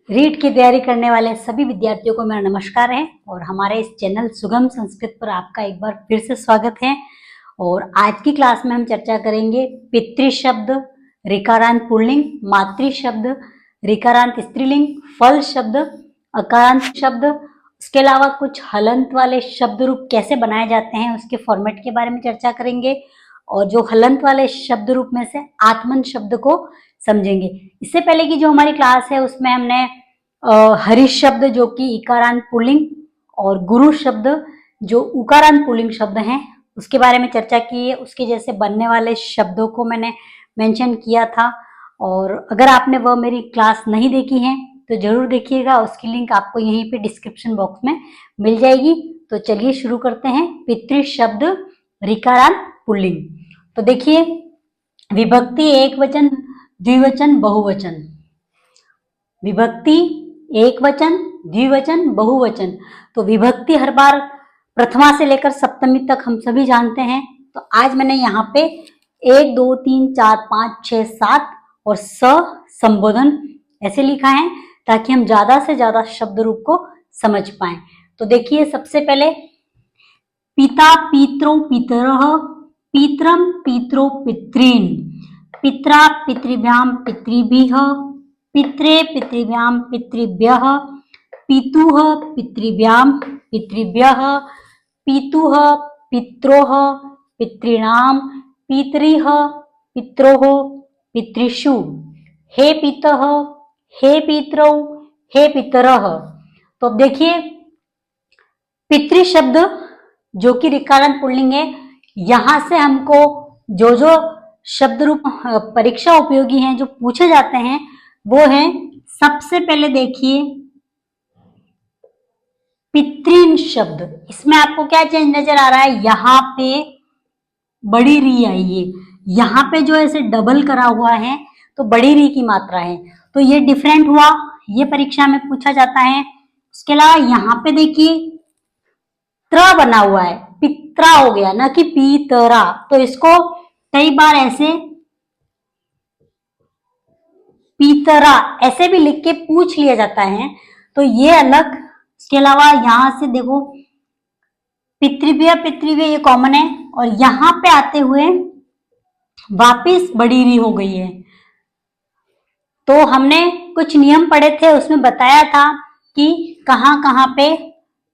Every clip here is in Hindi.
रीट की तैयारी करने वाले सभी विद्यार्थियों को मेरा नमस्कार है और हमारे इस चैनल सुगम संस्कृत पर आपका एक बार फिर से स्वागत है। और आज की क्लास में हम चर्चा करेंगे पितृ शब्द, ऋकारांत पुल्लिंग, मातृ शब्द, ऋकारांत स्त्रीलिंग, फल शब्द, अकारांत शब्द, उसके अलावा कुछ हलंत वाले शब्द रूप कैसे बनाए जाते हैं उसके फॉर्मेट के बारे में चर्चा करेंगे। और जो हलंत वाले शब्द रूप में से आत्मन शब्द को समझेंगे। इससे पहले की जो हमारी क्लास है उसमें हमने हरीश शब्द जो कि इकारांत पुल्लिंग और गुरु शब्द जो उकारांत पुल्लिंग शब्द हैं उसके बारे में चर्चा की है। उसके जैसे बनने वाले शब्दों को मैंने मेंशन किया था। और अगर आपने वह मेरी क्लास नहीं देखी है तो जरूर देखिएगा, उसकी लिंक आपको यहीं पे डिस्क्रिप्शन बॉक्स में मिल जाएगी। तो चलिए शुरू करते हैं। पितृ शब्द ऋकारांत पुल्लिंग। तो देखिए, विभक्ति एक वचन, द्विवचन, बहुवचन। विभक्ति एक वचन, द्विवचन, बहुवचन। तो विभक्ति हर बार प्रथमा से लेकर सप्तमी तक हम सभी जानते हैं। तो आज मैंने यहाँ पे 1 2 3 4 5 6 7 और स संबोधन ऐसे लिखा है ताकि हम ज्यादा से ज्यादा शब्द रूप को समझ पाए। तो देखिए, सबसे पहले पिता पितरौ पितरः, पितरम पितरौ पितॄन्, पित्रा पितृभ्यां पितृभिः, पित्रे पितृभ्यां पितृभ्यः, पितुः पितृभ्यां पितृभ्यः, पितुः पित्रोः पितॄणां, पितरिः पित्रोः पितृषु, हे पितः, हे पितरौ, हे पितरः। तो देखिए, पितृ शब्द जो कि ऋकारांत पुल्लिंग है, यहां से हमको जो जो शब्द रूप परीक्षा उपयोगी हैं जो पूछे जाते हैं वो है, सबसे पहले देखिए पितृन शब्द। इसमें आपको क्या चेंज नजर आ रहा है? यहाँ पे बड़ी री आई है, यहाँ पे जो ऐसे डबल करा हुआ है तो बड़ी री की मात्रा है। तो ये डिफरेंट हुआ, ये परीक्षा में पूछा जाता है। उसके अलावा यहाँ पे देखिए त्र बना हुआ है, पित्रा हो गया ना कि पीतरा। तो इसको कई बार ऐसे पीतरा ऐसे भी लिख के पूछ लिया जाता है, तो ये अलग। इसके अलावा यहां से देखो पितृव्य पितृव्य ये कॉमन है, और यहां पे आते हुए वापिस बड़ी री हो गई है। तो हमने कुछ नियम पढ़े थे, उसमें बताया था कि कहां कहां पे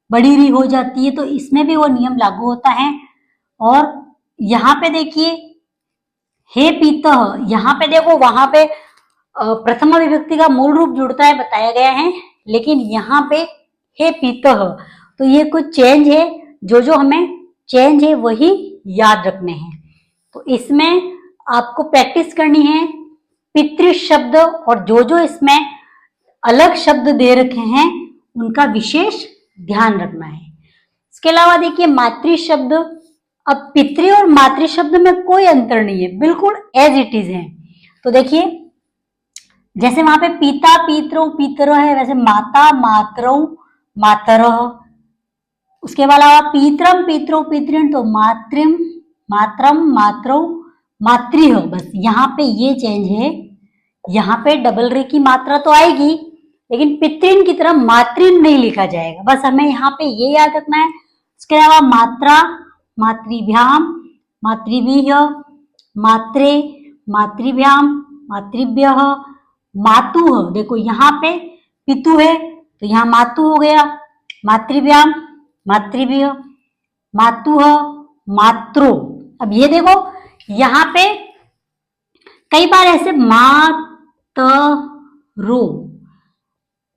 बड़ी री हो जाती है, तो इसमें भी वो नियम लागू होता है। और यहाँ पे देखिए हे पीतः, यहाँ पे देखो वहां पे प्रथमा विभक्ति का मूल रूप जुड़ता है बताया गया है, लेकिन यहाँ पे हे पीतः। तो ये कुछ चेंज है, जो जो हमें चेंज है वही याद रखने हैं। तो इसमें आपको प्रैक्टिस करनी है पितृ शब्द, और जो जो इसमें अलग शब्द दे रखे हैं उनका विशेष ध्यान रखना है। इसके अलावा देखिए मातृ शब्द। अब पितृ और मातृ शब्द में कोई अंतर नहीं है, बिल्कुल एज इट इज है। तो देखिए, जैसे वहां पे पिता पितरौ पितरः है, वैसे माता मातरौ मातरः। उसके अलावा पितरम पितरौ पितॄन्, तो मातृम मातरम मातरौ मातृः। बस यहाँ पे ये चेंज है, यहाँ पे डबल री की मात्रा तो आएगी लेकिन पितृन की तरह मातृन नहीं लिखा जाएगा। बस हमें यहाँ पे ये याद रखना है। इसके अलावा मात्रा मातृभ्याम मातृभिः, मात्रे मातृभ्याम मातृभ्यः, मातुः। देखो यहाँ पे पितु है तो यहाँ मातु हो गया, मातृभ्याम मातृभ्यः, मातुः मात्रो। अब ये देखो यहाँ पे कई बार ऐसे मातरो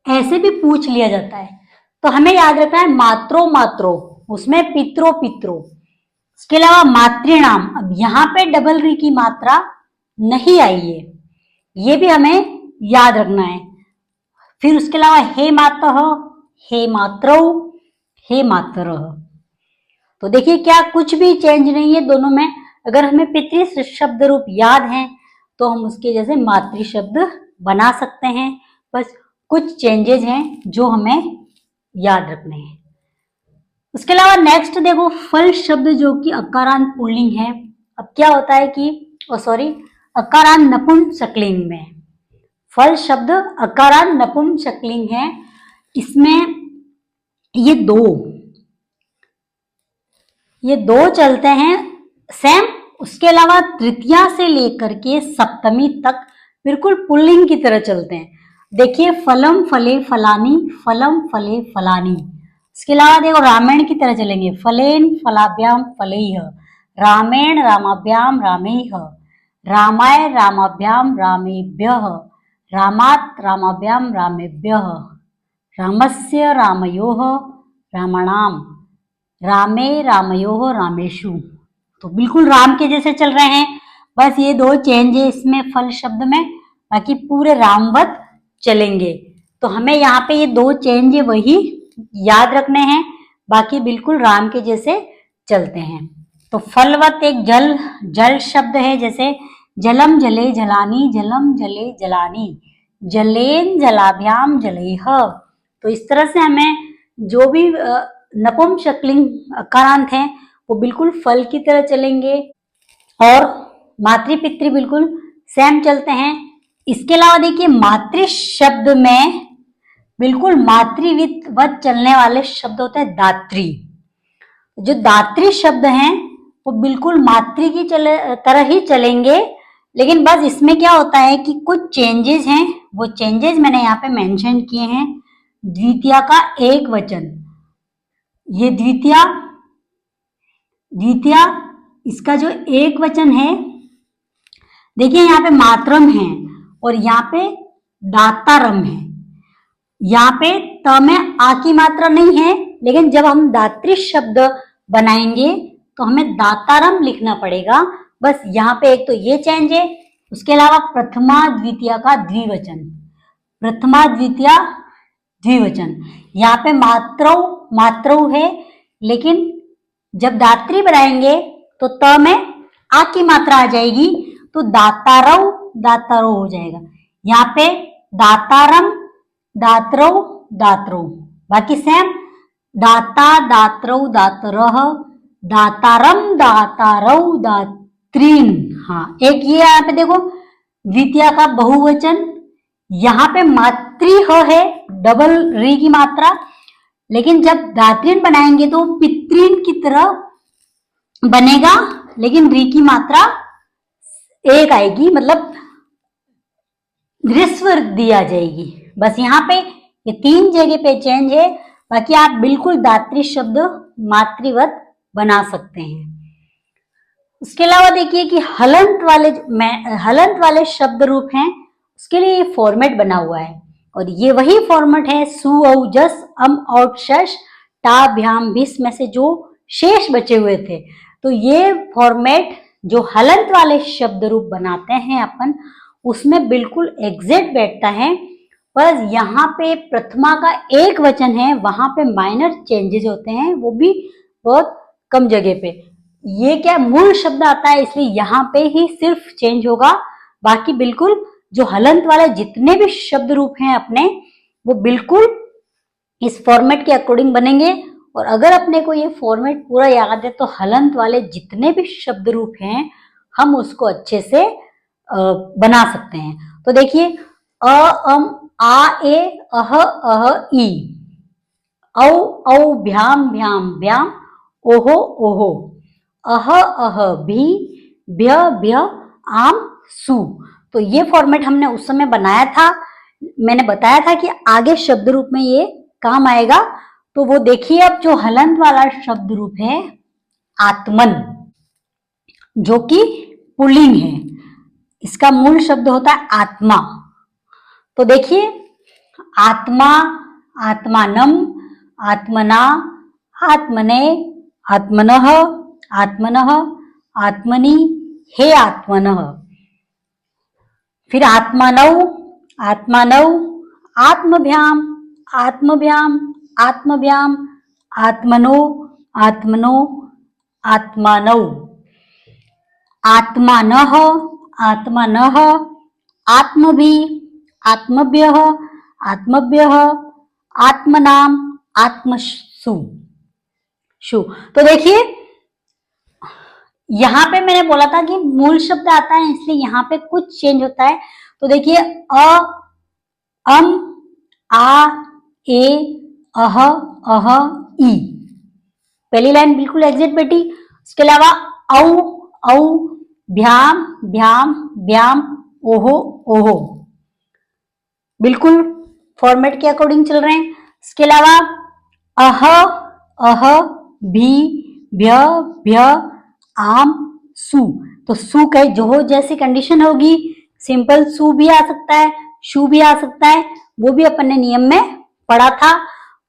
ऐसे भी पूछ लिया जाता है, तो हमें याद रखना है मात्रो मात्रो, उसमें पित्रो पित्रो। इसके अलावा मातृनाम, अब यहाँ पे डबल री की मात्रा नहीं आई है, ये भी हमें याद रखना है। फिर उसके अलावा हे मातः, हे मातरौ, हे मातरः। तो देखिए क्या कुछ भी चेंज नहीं है दोनों में। अगर हमें पितृ शब्द रूप याद है तो हम उसके जैसे मातृ शब्द बना सकते हैं। बस कुछ चेंजेस हैं जो हमें याद रखने हैं। उसके अलावा नेक्स्ट देखो फल शब्द जो कि अकारांत पुल्लिंग है। अब क्या होता है कि अकारांत नपुंसकलिंग में फल शब्द अकारांत नपुंसकलिंग है। इसमें ये दो चलते हैं सेम। उसके अलावा तृतीया से लेकर के सप्तमी तक बिल्कुल पुल्लिंग की तरह चलते हैं। देखिए फलम फले फलानी, फलम फले फलानी। इसके अलावा देखो रामायण की तरह चलेंगे, फलेन फलाभ्याम फलैः, रामेण रामाभ्याम रामैः, रामाय रामाभ्याम रामेभ्यः, रामात् रामाभ्याम रामेभ्यः, रामस्य रामयोः रामाणाम, रामे रामयोः रामेषु। तो बिल्कुल राम के जैसे चल रहे हैं, बस ये दो चेंज है इसमें फल शब्द में, बाकी पूरे रामवत चलेंगे। तो हमें यहाँ पे ये दो चेंज है वही याद रखने हैं, बाकी बिल्कुल राम के जैसे चलते हैं। तो फलवत एक जल शब्द है, जैसे जलम जले जलानी, जलम जले जलानी, जलेन जलाभ्याम जलेह। तो इस तरह से हमें जो भी नपुंसकलिंग अकारांत हैं वो बिल्कुल फल की तरह चलेंगे और मातृपितृ बिल्कुल सेम चलते हैं। इसके अलावा देखिए मातृ शब्द में बिल्कुल मातृवत चलने वाले शब्द होते हैं दात्री। जो दात्री शब्द हैं वो बिल्कुल मातृ की तरह ही चलेंगे, लेकिन बस इसमें क्या होता है कि कुछ चेंजेस हैं, वो चेंजेस मैंने यहाँ पे मेंशन किए हैं। द्वितीया का एक वचन, ये द्वितीया इसका जो एक वचन है, देखिए यहाँ पे मातरम है और यहाँ पे दातारम है। यहाँ पे त में आ की मात्रा नहीं है, लेकिन जब हम दात्री शब्द बनाएंगे तो हमें दातारम लिखना पड़ेगा। बस यहाँ पे एक तो ये चेंज है। उसके अलावा प्रथमा द्वितीया का द्विवचन, प्रथमा द्वितीया द्विवचन, यहाँ पे मात्रौ है, लेकिन जब दात्री बनाएंगे तो त में आ की मात्रा आ जाएगी, तो दातारौ हो जाएगा। यहाँ पे दातारम, दात्रौ, बाकी सेम दाता, दात्रौ, दातरः, दातारम, दातारौ, दात्रीन। हाँ, एक ये यहाँ पे देखो द्वितीया का बहुवचन, यहाँ पे मातृ है, डबल री की मात्रा, लेकिन जब दात्रीन बनाएंगे तो पितृन की तरह बनेगा, लेकिन री की मात्रा एक आएगी, मतलब ह्रस्व दिया जाएगी। बस यहाँ पे ये तीन जगह पे चेंज है, बाकी आप बिल्कुल दात्री शब्द मातृवत बना सकते हैं। उसके अलावा देखिए कि हलंत वाले शब्द रूप हैं, उसके लिए ये फॉर्मेट बना हुआ है और ये वही फॉर्मेट है सु औ जस अम औट शश टा भ्याम भिस में से जो शेष बचे हुए थे। तो ये फॉर्मेट जो हलंत वाले शब्द रूप बनाते हैं अपन, उसमें बिल्कुल एग्जैक्ट बैठता है। बस यहाँ पे प्रथमा का एक वचन है, वहां पे माइनर चेंजेस होते हैं, वो भी बहुत कम जगह पे। ये क्या मूल शब्द आता है, इसलिए यहाँ पे ही सिर्फ चेंज होगा, बाकी बिल्कुल जो हलंत वाले जितने भी शब्द रूप हैं अपने, वो बिल्कुल इस फॉर्मेट के अकॉर्डिंग बनेंगे। और अगर अपने को ये फॉर्मेट पूरा याद है तो हलंत वाले जितने भी शब्द रूप हैं हम उसको अच्छे से बना सकते हैं। तो देखिए अ अम आ ए अह अह ई, औ औ भ्याम भ्याम व्याम, ओहो ओहो, अह अह भी, भ्य भ्य आम सु। तो ये फॉर्मेट हमने उस समय बनाया था, मैंने बताया था कि आगे शब्द रूप में ये काम आएगा। तो वो देखिए अब जो हलंत वाला शब्द रूप है आत्मन, जो कि पुल्लिंग है, इसका मूल शब्द होता है आत्मा। तो देखिए आत्मा, आत्मानम, आत्मना, आत्मने, आत्मनः, आत्मनः, आत्मनि, हे आत्मनः। फिर आत्मानौ, आत्मानौ, आत्मभ्याम, आत्मभ्याम, आत्मभ्याम, आत्मनो, आत्मनो, आत्मानौ, आत्मानः, आत्मनः, आत्मभि, आत्मभ्यः, आत्मभ्यः, आत्मनाम, आत्मसु। तो देखिए यहाँ पे मैंने बोला था कि मूल शब्द आता है, इसलिए यहाँ पे कुछ चेंज होता है। तो देखिए अ अम, आ, ए, अह, अह, ई। पहली लाइन बिल्कुल एग्जैक्ट बेटी। इसके अलावा औ, औ, भ्याम, भ्याम, भ्याम, ओहो, ओहो, बिल्कुल फॉर्मेट के अकॉर्डिंग चल रहे हैं। इसके अलावा अह, अह, भी, भ्य, भ्य, आम, सु। तो सु के जो जैसी कंडीशन होगी, सिंपल सु भी आ सकता है, शु भी आ सकता है, वो भी अपन ने नियम में पढ़ा था।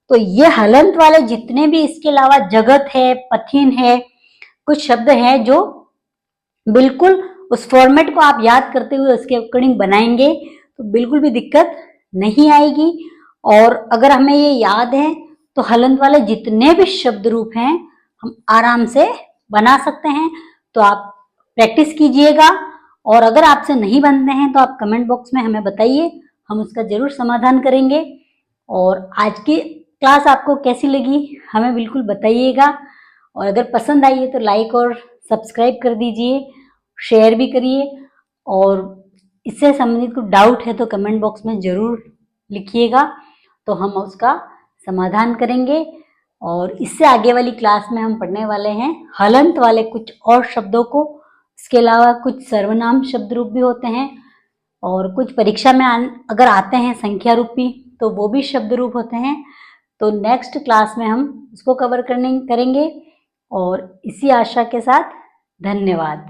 तो ये हलंत वाले जितने भी, इसके अलावा जगत है, पथिन है, कुछ शब्द हैं जो बिल्कुल उस फॉर्मेट को आप याद करते हुए उसके अकॉर्डिंग बनाएंगे तो बिल्कुल भी दिक्कत नहीं आएगी। और अगर हमें ये याद है तो हलंत वाले जितने भी शब्द रूप हैं हम आराम से बना सकते हैं। तो आप प्रैक्टिस कीजिएगा, और अगर आपसे नहीं बनते हैं तो आप कमेंट बॉक्स में हमें बताइए, हम उसका जरूर समाधान करेंगे। और आज की क्लास आपको कैसी लगी हमें बिल्कुल बताइएगा, और अगर पसंद आई है तो लाइक और सब्सक्राइब कर दीजिए, शेयर भी करिए, और इससे संबंधित कुछ डाउट है तो कमेंट बॉक्स में जरूर लिखिएगा, तो हम उसका समाधान करेंगे। और इससे आगे वाली क्लास में हम पढ़ने वाले हैं हलंत वाले कुछ और शब्दों को। इसके अलावा कुछ सर्वनाम शब्द रूप भी होते हैं, और कुछ परीक्षा में अगर आते हैं संख्या रूपी तो वो भी शब्द रूप होते हैं। तो नेक्स्ट क्लास में हम उसको करेंगे। और इसी आशा के साथ धन्यवाद।